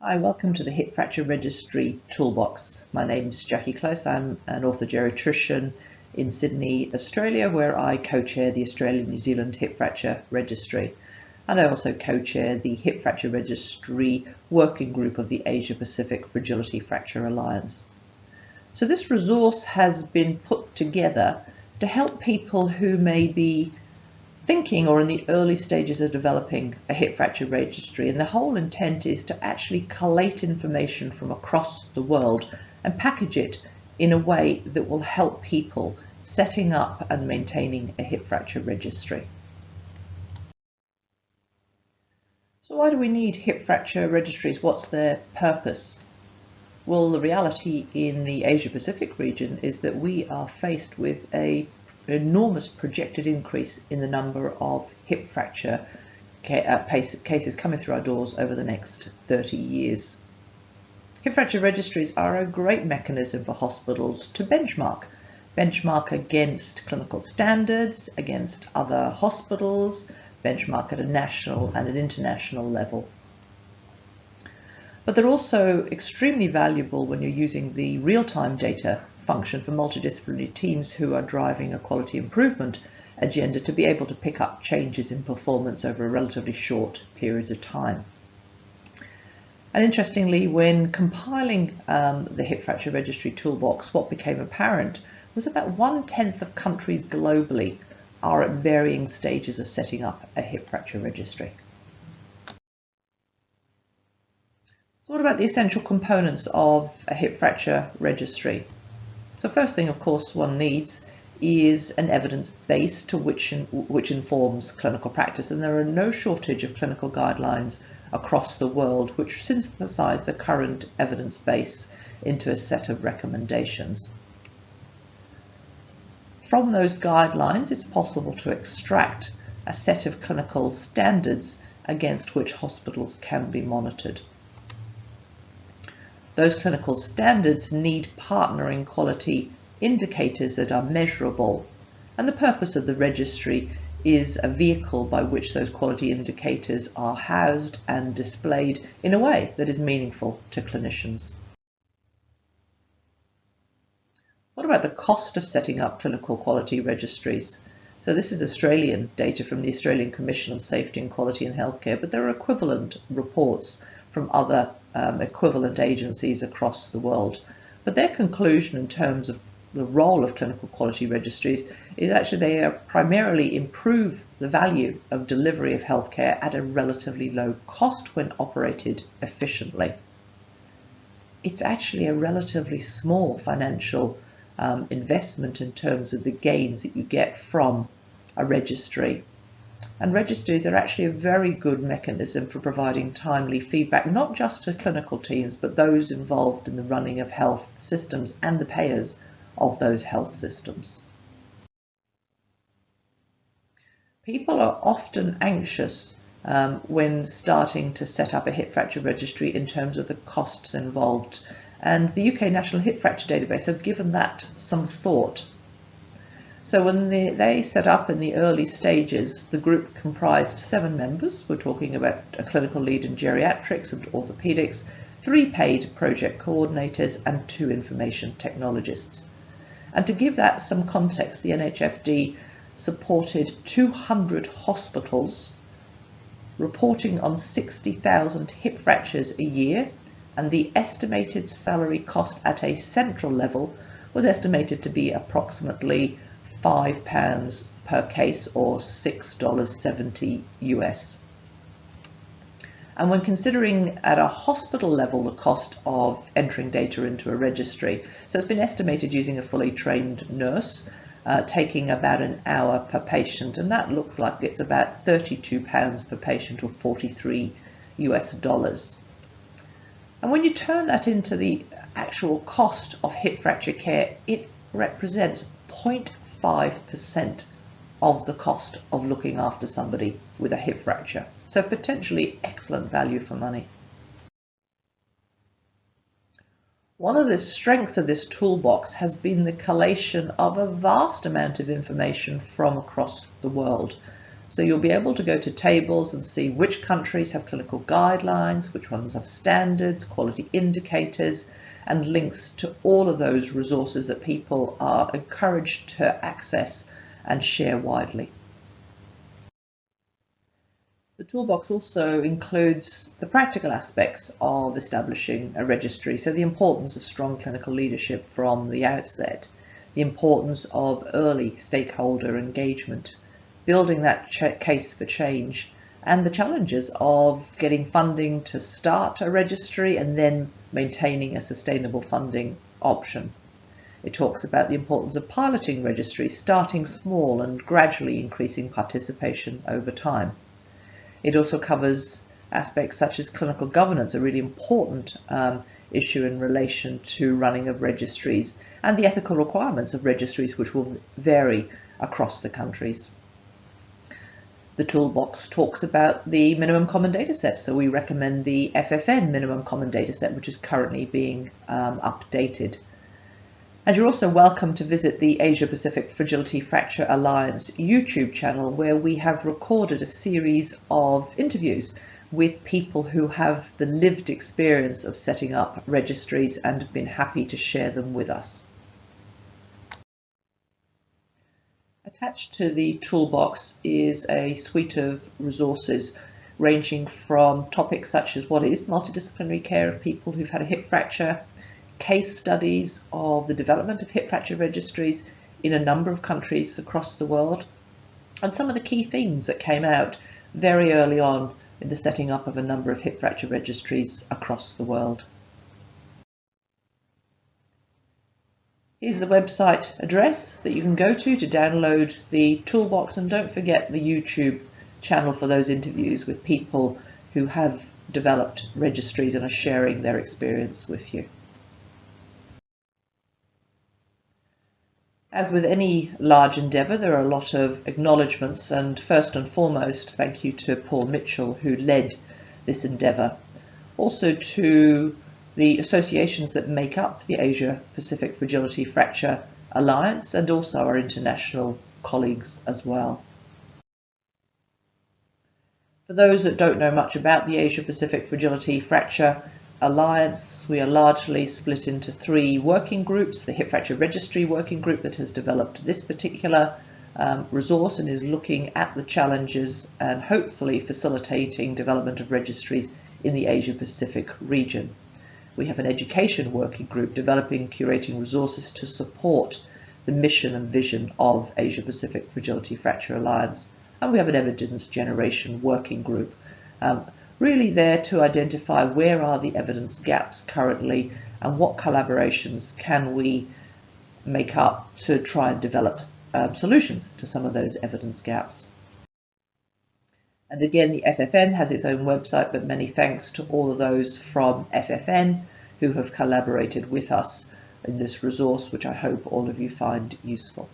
Hi, welcome to the Hip Fracture Registry Toolbox. My name's Jacqui. I'm an ortho-geriatrician in Sydney, Australia, where I co-chair the Australian-New Zealand Hip Fracture Registry. And I also co-chair the Hip Fracture Registry Working Group of the Asia-Pacific Fragility Fracture Alliance. So this resource has been put together to help people who may be thinking or in the early stages of developing a hip fracture registry, and the whole intent is to actually collate information from across the world and package it in a way that will help people setting up and maintaining a hip fracture registry. So why do we need hip fracture registries? What's their purpose? Well, the reality in the Asia Pacific region is that we are faced with an enormous projected increase in the number of hip fracture cases coming through our doors over the next 30 years. Hip fracture registries are a great mechanism for hospitals to benchmark against clinical standards, against other hospitals, benchmark at a national and an international level. But they're also extremely valuable when you're using the real-time data function for multidisciplinary teams who are driving a quality improvement agenda to be able to pick up changes in performance over relatively short periods of time. And interestingly, when compiling the Hip Fracture Registry Toolbox, what became apparent was about 1/10 of countries globally are at varying stages of setting up a hip fracture registry. So what about the essential components of a hip fracture registry? So first thing, of course, one needs is an evidence base to which informs clinical practice, and there are no shortage of clinical guidelines across the world which synthesize the current evidence base into a set of recommendations. From those guidelines, it's possible to extract a set of clinical standards against which hospitals can be monitored. Those clinical standards need partnering quality indicators that are measurable, and the purpose of the registry is a vehicle by which those quality indicators are housed and displayed in a way that is meaningful to clinicians. What about the cost of setting up clinical quality registries? So this is Australian data from the Australian Commission on Safety and Quality in Healthcare, but there are equivalent reports from other equivalent agencies across the world. But their conclusion in terms of the role of clinical quality registries is actually they primarily improve the value of delivery of healthcare at a relatively low cost when operated efficiently. It's actually a relatively small financial investment in terms of the gains that you get from a registry. And registries are actually a very good mechanism for providing timely feedback, not just to clinical teams, but those involved in the running of health systems and the payers of those health systems. People are often anxious when starting to set up a hip fracture registry in terms of the costs involved. And the UK National Hip Fracture Database have given that some thought. So when they set up in the early stages, the group comprised 7 members. We're talking about a clinical lead in geriatrics and orthopedics, 3 paid project coordinators, and 2 information technologists. And to give that some context, the NHFD supported 200 hospitals reporting on 60,000 hip fractures a year, and the estimated salary cost at a central level was estimated to be approximately £5 per case, or $6.70 US. And when considering at a hospital level the cost of entering data into a registry, so it's been estimated using a fully trained nurse, taking about an hour per patient, and that looks like it's about £32 per patient, or $43 US. And when you turn that into the actual cost of hip fracture care, it represents 0.5% of the cost of looking after somebody with a hip fracture. So potentially excellent value for money. One of the strengths of this toolbox has been the collation of a vast amount of information from across the world. So you'll be able to go to tables and see which countries have clinical guidelines, which ones have standards, quality indicators, and links to all of those resources that people are encouraged to access and share widely. The toolbox also includes the practical aspects of establishing a registry, so the importance of strong clinical leadership from the outset, the importance of early stakeholder engagement, building that case for change, and the challenges of getting funding to start a registry and then maintaining a sustainable funding option. It talks about the importance of piloting registries, starting small and gradually increasing participation over time. It also covers aspects such as clinical governance, a really important issue in relation to running of registries, and the ethical requirements of registries, which will vary across the countries. The toolbox talks about the minimum common data set, so we recommend the FFN minimum common data set, which is currently being updated. And you're also welcome to visit the Asia Pacific Fragility Fracture Alliance YouTube channel, where we have recorded a series of interviews with people who have the lived experience of setting up registries and have been happy to share them with us. Attached to the toolbox is a suite of resources ranging from topics such as what is multidisciplinary care of people who've had a hip fracture, case studies of the development of hip fracture registries in a number of countries across the world, and some of the key themes that came out very early on in the setting up of a number of hip fracture registries across the world. Here's the website address that you can go to download the toolbox, and don't forget the YouTube channel for those interviews with people who have developed registries and are sharing their experience with you. As with any large endeavour, there are a lot of acknowledgements, and first and foremost, thank you to Paul Mitchell, who led this endeavour. Also to the associations that make up the Asia Pacific Fragility Fracture Alliance, and also our international colleagues as well. For those that don't know much about the Asia Pacific Fragility Fracture Alliance, we are largely split into three working groups. The Hip Fracture Registry working group that has developed this particular resource and is looking at the challenges and hopefully facilitating development of registries in the Asia Pacific region. We have an education working group developing, curating resources to support the mission and vision of Asia Pacific Fragility Fracture Alliance. And we have an evidence generation working group, really there to identify where are the evidence gaps currently and what collaborations can we make up to try and develop solutions to some of those evidence gaps. And again, the FFN has its own website, but many thanks to all of those from FFN who have collaborated with us in this resource, which I hope all of you find useful.